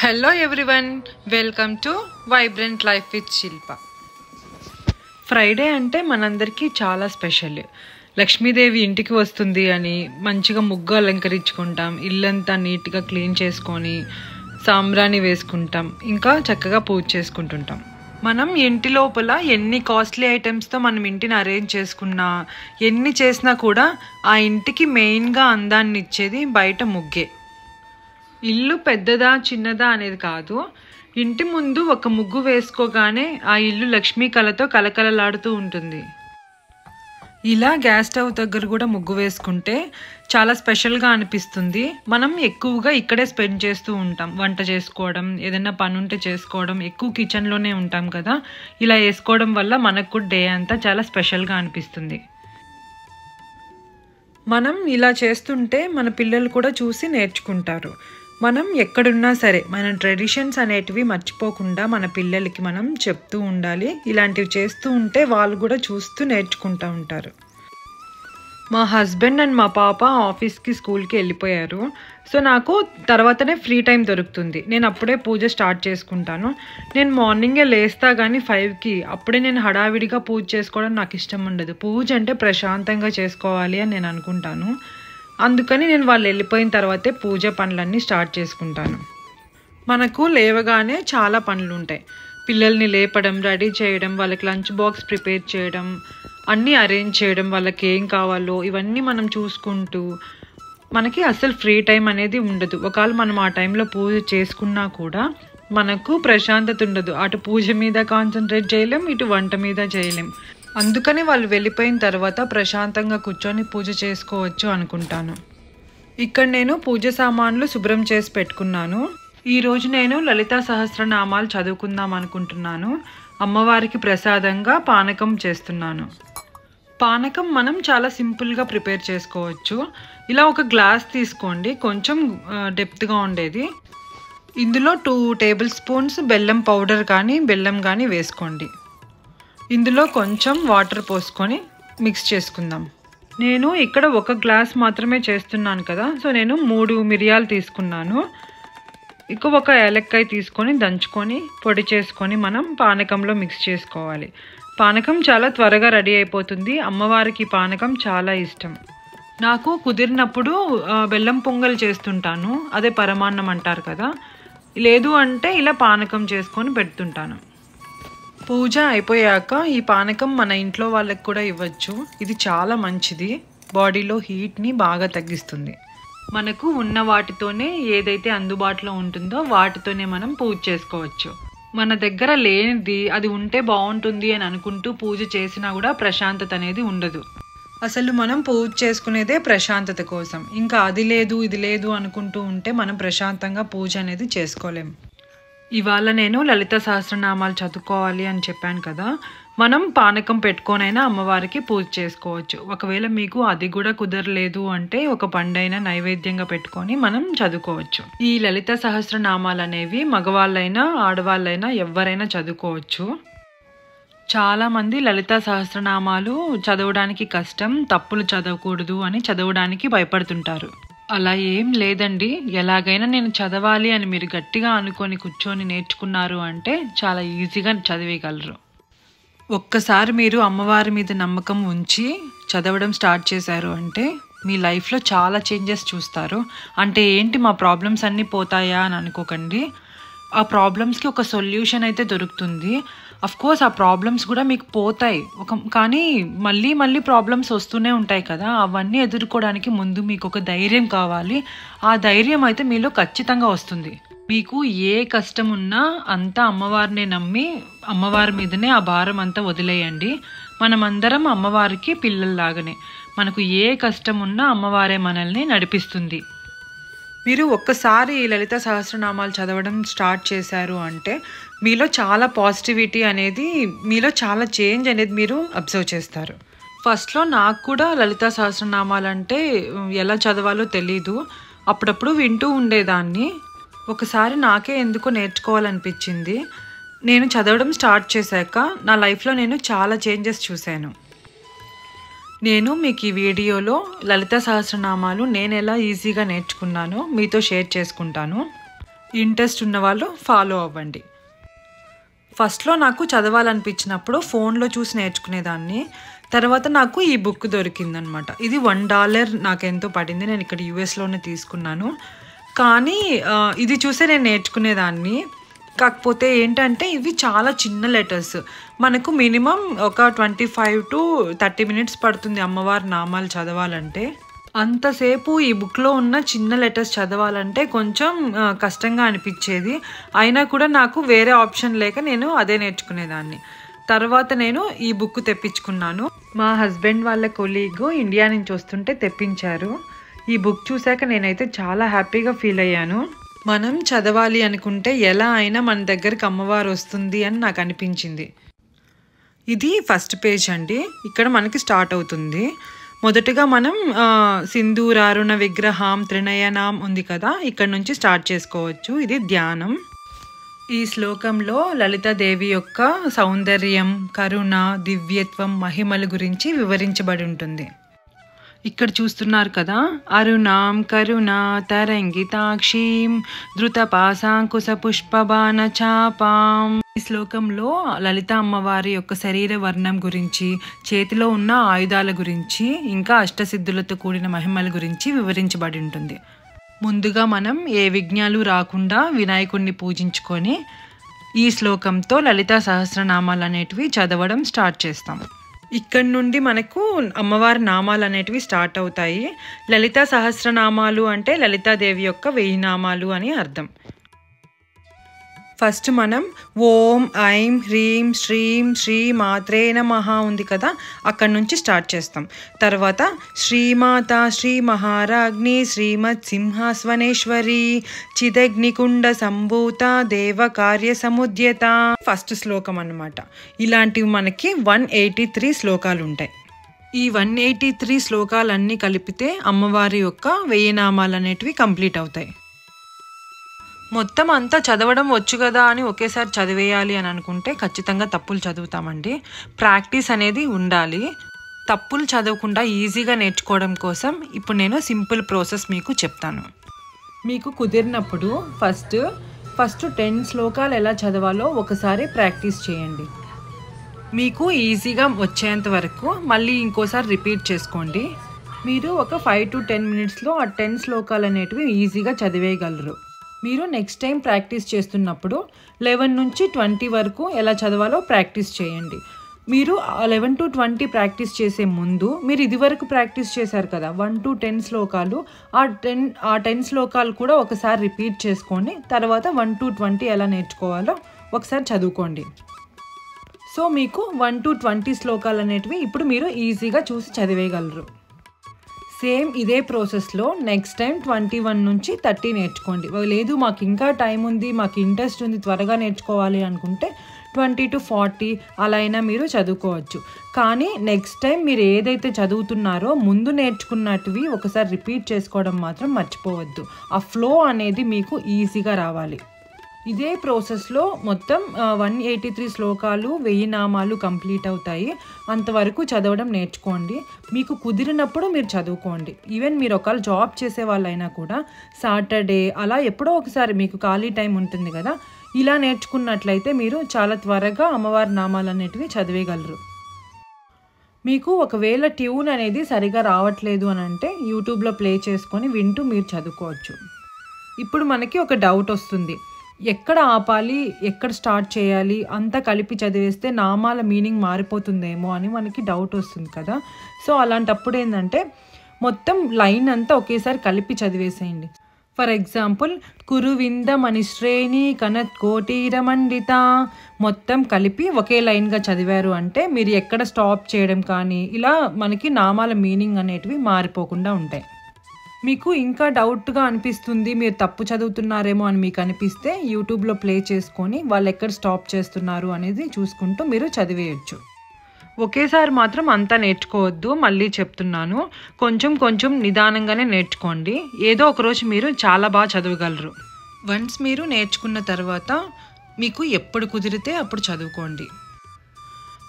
Hello everyone, welcome to Vibrant Life with Shilpa. Friday అంటే మనందరికీ చాలా స్పెషల్. లక్ష్మీదేవి ఇంటికి వస్తుంది అని మంచిగా ముగ్గు అలంకరించుకుంటాం, ఇల్లంతా నీట్గా క్లీన్ చేసుకొని సాంబ్రాణి వేసుకుంటాం, ఇంకా చక్కగా పూజ చేసుకుంటుంటాం. మనం ఇంటి లోపల ఎన్ని కాస్ట్లీ ఐటమ్స్తో మనం ఇంటిని అరేంజ్ చేసుకున్నా, ఎన్ని చేసినా కూడా ఆ ఇంటికి మెయిన్గా అందాన్ని ఇచ్చేది బయట ముగ్గే. ఇల్లు పెద్దదా చిన్నదా అనేది కాదు, ఇంటి ముందు ఒక ముగ్గు వేసుకోగానే ఆ ఇల్లు లక్ష్మీ కళతో కలకలలాడుతూ ఉంటుంది. ఇలా గ్యాస్ స్టవ్ దగ్గర కూడా ముగ్గు వేసుకుంటే చాలా స్పెషల్గా అనిపిస్తుంది. మనం ఎక్కువగా ఇక్కడే స్పెండ్ చేస్తూ ఉంటాం, వంట చేసుకోవడం, ఏదైనా పని ఉంటే చేసుకోవడం, ఎక్కువ కిచెన్లోనే ఉంటాం కదా. ఇలా వేసుకోవడం వల్ల మనకు కూడా డే అంతా చాలా స్పెషల్గా అనిపిస్తుంది. మనం ఇలా చేస్తుంటే మన పిల్లలు కూడా చూసి నేర్చుకుంటారు. మనం ఎక్కడున్నా సరే మన ట్రెడిషన్స్ అనేటివి మర్చిపోకుండా మన పిల్లలకి మనం చెప్తూ ఉండాలి. ఇలాంటివి చేస్తూ ఉంటే వాళ్ళు కూడా చూస్తూ నేర్చుకుంటూ ఉంటారు. మా హస్బెండ్ అండ్ మా పాప ఆఫీస్కి స్కూల్కి వెళ్ళిపోయారు. సో నాకు తర్వాతనే ఫ్రీ టైం దొరుకుతుంది. నేను అప్పుడే పూజ స్టార్ట్ చేసుకుంటాను. నేను మార్నింగే లేస్తా కానీ 5కి, అప్పుడే నేను హడావిడిగా పూజ చేసుకోవడం నాకు ఇష్టం ఉండదు. పూజ అంటే ప్రశాంతంగా చేసుకోవాలి అని నేను అనుకుంటాను. అందుకని నేను వాళ్ళు వెళ్ళిపోయిన తర్వాతే పూజ పనులన్నీ స్టార్ట్ చేసుకుంటాను. మనకు లేవగానే చాలా పనులు ఉంటాయి. పిల్లల్ని లేపడం, రెడీ చేయడం, వాళ్ళకి లంచ్ బాక్స్ ప్రిపేర్ చేయడం, అన్నీ అరేంజ్ చేయడం, వాళ్ళకి ఏం కావాలో ఇవన్నీ మనం చూసుకుంటూ మనకి అసలు ఫ్రీ టైం అనేది ఉండదు. ఒకవేళ మనం ఆ టైంలో పూజ చేసుకున్నా కూడా మనకు ప్రశాంతత ఉండదు. అటు పూజ మీద కాన్సన్ట్రేట్ చేయలేం, ఇటు వంట మీద చేయలేం. అందుకని వాళ్ళు వెళ్ళిపోయిన తర్వాత ప్రశాంతంగా కూర్చొని పూజ చేసుకోవచ్చు అనుకుంటాను. ఇక్కడ నేను పూజ సామాన్లు శుభ్రం చేసి పెట్టుకున్నాను. ఈరోజు నేను లలితా సహస్రనామాలు చదువుకుందాం అనుకుంటున్నాను. అమ్మవారికి ప్రసాదంగా పానకం చేస్తున్నాను. పానకం మనం చాలా సింపుల్గా ప్రిపేర్ చేసుకోవచ్చు. ఇలా ఒక గ్లాస్ తీసుకోండి, కొంచెం డెప్త్గా ఉండేది. ఇందులో 2 టేబుల్ స్పూన్స్ బెల్లం పౌడర్ కానీ బెల్లం కానీ వేసుకోండి. ఇందులో కొంచెం వాటర్ పోసుకొని మిక్స్ చేసుకుందాం. నేను ఇక్కడ ఒక గ్లాస్ మాత్రమే చేస్తున్నాను కదా, సో నేను 3 మిరియాలు తీసుకున్నాను. ఒక ఏలక్కాయ తీసుకొని దంచుకొని పొడి చేసుకొని మనం పానకంలో మిక్స్ చేసుకోవాలి. పానకం చాలా త్వరగా రెడీ అయిపోతుంది. అమ్మవారికి పానకం చాలా ఇష్టం. నాకు కుదిరినప్పుడు బెల్లం పొంగల్ చేస్తుంటాను, అదే పరమాన్నం అంటారు కదా. లేదు అంటే ఇలా పానకం చేసుకొని పెడుతుంటాను. పూజ అయిపోయాక ఈ పానకం మన ఇంట్లో వాళ్ళకి కూడా ఇవ్వచ్చు. ఇది చాలా మంచిది, బాడీలో హీట్ని బాగా తగ్గిస్తుంది. మనకు ఉన్న వాటితోనే ఏదైతే అందుబాటులో ఉంటుందో వాటితోనే మనం పూజ చేసుకోవచ్చు. మన దగ్గర లేనిది అది ఉంటే బాగుంటుంది అని అనుకుంటూ పూజ చేసినా కూడా ప్రశాంతత అనేది ఉండదు. అసలు మనం పూజ చేసుకునేదే ప్రశాంతత కోసం. ఇంకా అది లేదు ఇది లేదు అనుకుంటూ ఉంటే మనం ప్రశాంతంగా పూజ అనేది చేసుకోలేం. ఇవాళ నేను లలిత సహస్రనామాలు చదువుకోవాలి అని చెప్పాను కదా, మనం పానకం పెట్టుకొనైనా అమ్మవారికి పూజ చేసుకోవచ్చు. ఒకవేళ మీకు అది కూడా కుదరలేదు అంటే ఒక పండైనా నైవేద్యంగా పెట్టుకొని మనం చదువుకోవచ్చు. ఈ లలిత సహస్రనామాలు అనేవి మగవాళ్ళైనా ఆడవాళ్ళైనా ఎవరైనా చదువుకోవచ్చు. చాలామంది లలిత సహస్రనామాలు చదవడానికి కష్టం, తప్పులు చదవకూడదు అని చదవడానికి భయపడుతుంటారు. అలా ఏం లేదండి. ఎలాగైనా నేను చదవాలి అని మీరు గట్టిగా అనుకొని కూర్చొని నేర్చుకున్నారు అంటే చాలా ఈజీగా చదివేయగలరు. ఒక్కసారి మీరు అమ్మవారి మీద నమ్మకం ఉంచి చదవడం స్టార్ట్ చేశారు అంటే మీ లైఫ్లో చాలా చేంజెస్ చూస్తారు. అంటే ఏంటి మా ప్రాబ్లమ్స్ అన్నీ పోతాయా అని అనుకోకండి. ఆ ప్రాబ్లమ్స్కి ఒక సొల్యూషన్ అయితే దొరుకుతుంది. కోర్స్ ఆ ప్రాబ్లమ్స్ కూడా మీకు పోతాయి, కానీ మళ్ళీ మళ్ళీ ప్రాబ్లమ్స్ వస్తూనే ఉంటాయి కదా. అవన్నీ ఎదుర్కోవడానికి ముందు మీకు ఒక ధైర్యం కావాలి. ఆ ధైర్యం అయితే మీలో ఖచ్చితంగా వస్తుంది. మీకు ఏ కష్టం ఉన్నా అంతా అమ్మవారిని నమ్మి అమ్మవారి మీదనే ఆ భారం అంతా వదిలేయండి. మనమందరం అమ్మవారికి పిల్లల్లాగానే. మనకు ఏ కష్టం ఉన్నా అమ్మవారే మనల్ని నడిపిస్తుంది. మీరు ఒక్కసారి లలిత సహస్రనామాలు చదవడం స్టార్ట్ చేశారు అంటే మీలో చాలా పాజిటివిటీ అనేది, మీలో చాలా చేంజ్ అనేది మీరు అబ్జర్వ్ చేస్తారు. ఫస్ట్లో నాకు కూడా లలిత సహస్రనామాలు అంటే ఎలా చదవాలో తెలీదు. అప్పుడప్పుడు వింటూ ఉండేదాన్ని. ఒకసారి నాకే ఎందుకో నేర్చుకోవాలనిపించింది. నేను చదవడం స్టార్ట్ చేశాక నా లైఫ్లో నేను చాలా చేంజెస్ చూశాను. నేను మీకు ఈ వీడియోలో లలిత సహస్రనామాలు నేను ఎలా ఈజీగా నేర్చుకున్నానో మీతో షేర్ చేసుకుంటాను. ఇంట్రెస్ట్ ఉన్న వాళ్ళు ఫాలో అవ్వండి. ఫస్ట్లో నాకు చదవాలనిపించినప్పుడు ఫోన్లో చూసి నేర్చుకునేదాన్ని. తర్వాత నాకు ఈ బుక్ దొరికిందనమాట. ఇది $1 నాకెంతో పడింది. నేను ఇక్కడ యూఎస్లోనే తీసుకున్నాను. కానీ ఇది చూసే నేను నేర్చుకునేదాన్ని. కాకపోతే ఏంటంటే ఇవి చాలా చిన్న లెటర్స్. మనకు మినిమం ఒక 25 to 30 minutes పడుతుంది అమ్మవారి నామాలు చదవాలంటే. అంతసేపు ఈ బుక్లో ఉన్న చిన్న లెటర్స్ చదవాలంటే కొంచెం కష్టంగా అనిపించేది. అయినా కూడా నాకు వేరే ఆప్షన్ లేక నేను అదే నేర్చుకునేదాన్ని. తర్వాత నేను ఈ బుక్ తెప్పించుకున్నాను. మా హస్బెండ్ వాళ్ళ కొలీగ్ ఇండియా నుంచి వస్తుంటే తెప్పించారు. ఈ బుక్ చూశాక నేనైతే చాలా హ్యాపీగా ఫీల్ అయ్యాను. మనం చదవాలి అనుకుంటే ఎలా అయినా మన దగ్గరికి అమ్మవారు వస్తుంది అని నాకు అనిపించింది. ఇది ఫస్ట్ పేజ్ అండి. ఇక్కడ మనకి స్టార్ట్ అవుతుంది. మొదటగా మనం సింధూరారుణ విగ్రహం త్రినయనాం ఉంది కదా, ఇక్కడ నుంచి స్టార్ట్ చేసుకోవచ్చు. ఇది ధ్యానం. ఈ శ్లోకంలో లలితాదేవి యొక్క సౌందర్యం, కరుణ, దివ్యత్వం, మహిమల గురించి వివరించబడి ఉంటుంది. ఇక్కడ చూస్తున్నారు కదా, అరుణాం కరుణా తరంగితాక్షీం ధృతపాశాంకుశ పుష్పబాణ చాపాం. ఈ శ్లోకంలో లలిత అమ్మవారి యొక్క శరీర వర్ణం గురించి, చేతిలో ఉన్న ఆయుధాల గురించి, ఇంకా అష్టసిద్ధులతో కూడిన మహిమల గురించి వివరించబడి ఉంటుంది. ముందుగా మనం ఏ విఘ్నాలు రాకుండా వినాయకుడిని పూజించుకొని ఈ శ్లోకంతో లలితా సహస్రనామాలు అనేటివి చదవడం స్టార్ట్ చేస్తాం. ఇక్కడ నుండి మనకు అమ్మవారి నామాలు అనేటివి స్టార్ట్ అవుతాయి. లలితా సహస్రనామాలు అంటే లలితాదేవి యొక్క 1000 నామాలు అని అర్థం. ఫస్ట్ మనం ఓం ఐం హ్రీం శ్రీం శ్రీ మాత్రే నమః ఉంది కదా, అక్కడ నుంచి స్టార్ట్ చేస్తాం. తర్వాత శ్రీమాత శ్రీ మహారాజ్ఞి శ్రీమత్ సింహాస్వనేశ్వరి చిదగ్నికుండ సంభూత దేవ కార్య సముద్యత ఫస్ట్ శ్లోకం అన్నమాట. ఇలాంటివి మనకి 183 శ్లోకాలు ఉంటాయి. ఈ 183 శ్లోకాలన్నీ కలిపితే అమ్మవారి యొక్క 1000 నామాలు అనేటివి కంప్లీట్ అవుతాయి. మొత్తం అంతా చదవడం వచ్చు కదా అని ఒకేసారి చదివేయాలి అని అనుకుంటే ఖచ్చితంగా తప్పులు చదువుతామండి. ప్రాక్టీస్ అనేది ఉండాలి. తప్పులు చదవకుండా ఈజీగా నేర్చుకోవడం కోసం ఇప్పుడు నేను సింపుల్ ప్రాసెస్ మీకు చెప్తాను. మీకు కుదిరినప్పుడు ఫస్ట్ 10 శ్లోకాలు ఎలా చదవాలో ఒకసారి ప్రాక్టీస్ చేయండి. మీకు ఈజీగా వచ్చేంత వరకు మళ్ళీ ఇంకోసారి రిపీట్ చేసుకోండి. మీరు ఒక 5 to 10 minutesలో ఆ 10 శ్లోకాలు అనేటివి ఈజీగా చదివేయగలరు. మీరు నెక్స్ట్ టైం ప్రాక్టీస్ చేస్తున్నప్పుడు 11 నుంచి 20 వరకు ఎలా చదవాలో ప్రాక్టీస్ చేయండి. మీరు 11 to 20 ప్రాక్టీస్ చేసే ముందు మీరు ఇదివరకు ప్రాక్టీస్ చేశారు కదా 1 to 10 శ్లోకాలు, ఆ 10 శ్లోకాలు కూడా ఒకసారి రిపీట్ చేసుకొని తర్వాత 1 to 20 ఎలా నేర్చుకోవాలో ఒకసారి చదువుకోండి. సో మీకు 1 to 20 శ్లోకాలు అనేటివి ఇప్పుడు మీరు ఈజీగా చూసి చదివేయగలరు. సేమ్ ఇదే ప్రాసెస్లో నెక్స్ట్ టైం 21 నుంచి 30 నేర్చుకోండి. లేదు మాకు ఇంకా టైం ఉంది, మాకు ఇంట్రెస్ట్ ఉంది, త్వరగా నేర్చుకోవాలి అనుకుంటే 20 to 40 అలా అయినా మీరు చదువుకోవచ్చు. కానీ నెక్స్ట్ టైం మీరు ఏదైతే చదువుతున్నారో ముందు నేర్చుకున్నటివి ఒకసారి రిపీట్ చేసుకోవడం మాత్రం మర్చిపోవద్దు. ఆ ఫ్లో అనేది మీకు ఈజీగా రావాలి. ఇదే ప్రాసెస్లో మొత్తం 183 శ్లోకాలు 1000 నామాలు కంప్లీట్ అవుతాయి. అంతవరకు చదవడం నేర్చుకోండి. మీకు కుదిరినప్పుడు మీరు చదువుకోండి. ఈవెన్ మీరు ఒకవేళ జాబ్ చేసే వాళ్ళైనా కూడా సాటర్డే అలా ఎప్పుడో ఒకసారి మీకు ఖాళీ టైం ఉంటుంది కదా, ఇలా నేర్చుకున్నట్లయితే మీరు చాలా త్వరగా అమ్మవారి నామాలు అనేటివి చదివేయగలరు. మీకు ఒకవేళ ట్యూన్ అనేది సరిగా రావట్లేదు అని అంటే యూట్యూబ్లో ప్లే చేసుకొని వింటూ మీరు చదువుకోవచ్చు. ఇప్పుడు మనకి ఒక డౌట్ వస్తుంది, ఎక్కడ ఆపాలి, ఎక్కడ స్టార్ట్ చేయాలి, అంతా కలిపి చదివేస్తే నామాల మీనింగ్ మారిపోతుందేమో అని మనకి డౌట్ వస్తుంది కదా. సో అలాంటప్పుడు ఏంటంటే మొత్తం లైన్ అంతా ఒకేసారి కలిపి చదివేసేయండి. ఫర్ ఎగ్జాంపుల్ కురువింద మణిశ్రేణి కనత్ కోటీరమండిత మొత్తం కలిపి ఒకే లైన్గా చదివారు అంటే మీరు ఎక్కడ స్టాప్ చేయడం కానీ ఇలా మనకి నామాల మీనింగ్ అనేటివి మారిపోకుండా ఉంటాయి. మీకు ఇంకా డౌట్గా అనిపిస్తుంది, మీరు తప్పు చదువుతున్నారేమో అని మీకు అనిపిస్తే యూట్యూబ్లో ప్లే చేసుకొని వాళ్ళు ఎక్కడ స్టాప్ చేస్తున్నారు అనేది చూసుకుంటూ మీరు చదివేయచ్చు. ఒకేసారి మాత్రం అంతా నేర్చుకోవద్దు, మళ్ళీ చెప్తున్నాను. కొంచెం కొంచెం నిదానంగానే నేర్చుకోండి. ఏదో ఒకరోజు మీరు చాలా బాగా చదవగలరు. వన్స్ మీరు నేర్చుకున్న తర్వాత మీకు ఎప్పుడు కుదిరితే అప్పుడు చదువుకోండి.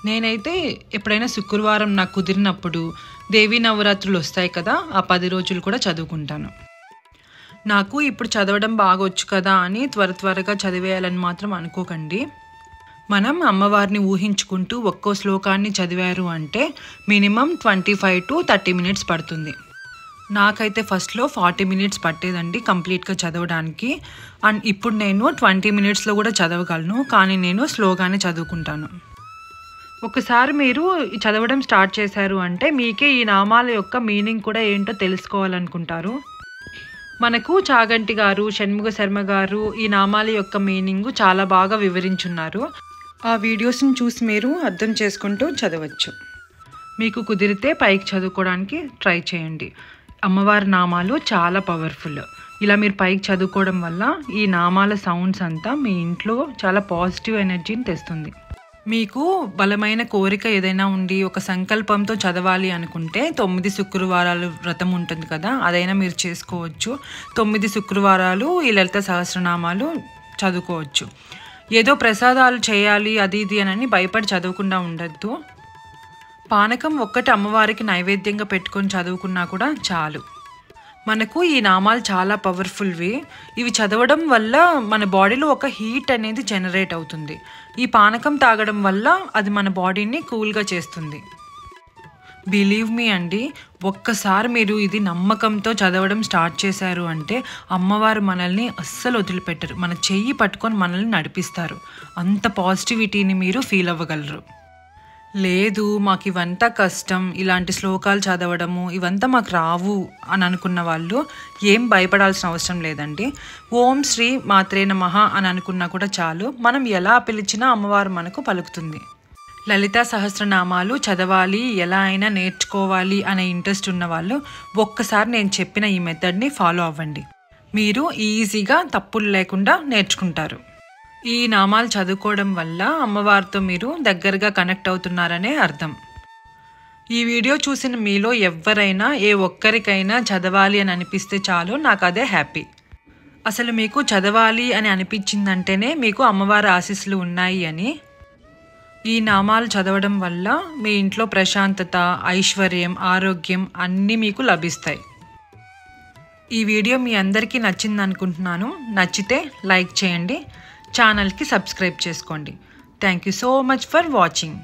నేనైతే ఎప్పుడైనా శుక్రవారం నాకు కుదిరినప్పుడు దేవీ నవరాత్రులు వస్తాయి కదా, ఆ 10 రోజులు కూడా చదువుకుంటాను. నాకు ఇప్పుడు చదవడం బాగా వచ్చు కదా అని త్వరగా చదివేయాలని మాత్రం అనుకోకండి. మనం అమ్మవారిని ఊహించుకుంటూ ఒక్కో శ్లోకాన్ని చదివారు అంటే మినిమం 25 to 30 మినిట్స్ పడుతుంది. నాకైతే ఫస్ట్లో 40 మినిట్స్ పట్టేదండి కంప్లీట్గా చదవడానికి. అండ్ ఇప్పుడు నేను 20 మినిట్స్లో కూడా చదవగలను, కానీ నేను స్లోగానే చదువుకుంటాను. ఒకసారి మీరు చదవడం స్టార్ట్ చేశారు అంటే మీకే ఈ నామాల యొక్క మీనింగ్ కూడా ఏంటో తెలుసుకోవాలనుకుంటారు. మనకు చాగంటి గారు, షణ్ముగ శర్మ గారు ఈ నామాల యొక్క మీనింగ్ చాలా బాగా వివరించున్నారు. ఆ వీడియోస్ని చూసి మీరు అర్థం చేసుకుంటూ చదవచ్చు. మీకు కుదిరితే పైకి చదువుకోవడానికి ట్రై చేయండి. అమ్మవారి నామాలు చాలా పవర్ఫుల్. ఇలా మీరు పైకి చదువుకోవడం వల్ల ఈ నామాల సౌండ్స్ అంతా మీ ఇంట్లో చాలా పాజిటివ్ ఎనర్జీని తెస్తుంది. మీకు బలమైన కోరిక ఏదైనా ఉండి ఒక సంకల్పంతో చదవాలి అనుకుంటే 9 శుక్రవారాలు వ్రతం ఉంటుంది కదా, అదైనా మీరు చేసుకోవచ్చు. 9 శుక్రవారాలు ఈ లలిత సహస్రనామాలు చదువుకోవచ్చు. ఏదో ప్రసాదాలు చేయాలి అది ఇది అని భయపడి చదవకుండా ఉండద్దు. పానకం ఒక్కటి అమ్మవారికి నైవేద్యంగా పెట్టుకొని చదువుకున్నా కూడా చాలు. మనకు ఈ నామాలు చాలా పవర్ఫుల్వి. ఇవి చదవడం వల్ల మన బాడీలో ఒక హీట్ అనేది జనరేట్ అవుతుంది. ఈ పానకం తాగడం వల్ల అది మన బాడీని కూల్గా చేస్తుంది. బిలీవ్ మీ అండి, ఒక్కసారి మీరు ఇది నమ్మకంతో చదవడం స్టార్ట్ చేశారు అంటే అమ్మవారు మనల్ని అస్సలు వదిలిపెట్టరు. మన చెయ్యి పట్టుకొని మనల్ని నడిపిస్తారు. అంత పాజిటివిటీని మీరు ఫీల్ అవ్వగలరు. లేదు మాకు ఇవంతా కష్టం, ఇలాంటి శ్లోకాలు చదవడము ఇవంతా మాకు రావు అని అనుకున్న వాళ్ళు ఏం భయపడాల్సిన అవసరం లేదండి. ఓం శ్రీ మాత్రే నమః అని అనుకున్నా కూడా చాలు. మనం ఎలా పిలిచినా అమ్మవారు మనకు పలుకుతుంది. లలితా సహస్రనామాలు చదవాలి, ఎలా అయినా నేర్చుకోవాలి అనే ఇంట్రెస్ట్ ఉన్న వాళ్ళు ఒక్కసారి నేను చెప్పిన ఈ మెథడ్ని ఫాలో అవ్వండి. మీరు ఈజీగా తప్పులు లేకుండా నేర్చుకుంటారు. ఈ నామాలు చదువుకోవడం వల్ల అమ్మవారితో మీరు దగ్గరగా కనెక్ట్ అవుతున్నారనే అర్థం. ఈ వీడియో చూసిన మీలో ఎవరైనా ఏ ఒక్కరికైనా చదవాలి అని అనిపిస్తే చాలు, నాకు అదే హ్యాపీ. అసలు మీకు చదవాలి అని అనిపించిందంటేనే మీకు అమ్మవారి ఆశీస్సులు ఉన్నాయి అని. ఈ నామాలు చదవడం వల్ల మీ ఇంట్లో ప్రశాంతత, ఐశ్వర్యం, ఆరోగ్యం అన్నీ మీకు లభిస్తాయి. ఈ వీడియో మీ అందరికీ నచ్చింది అనుకుంటున్నాను. నచ్చితే లైక్ చేయండి, ఛానల్కి సబ్స్క్రైబ్ చేసుకోండి. Thank you so much for watching.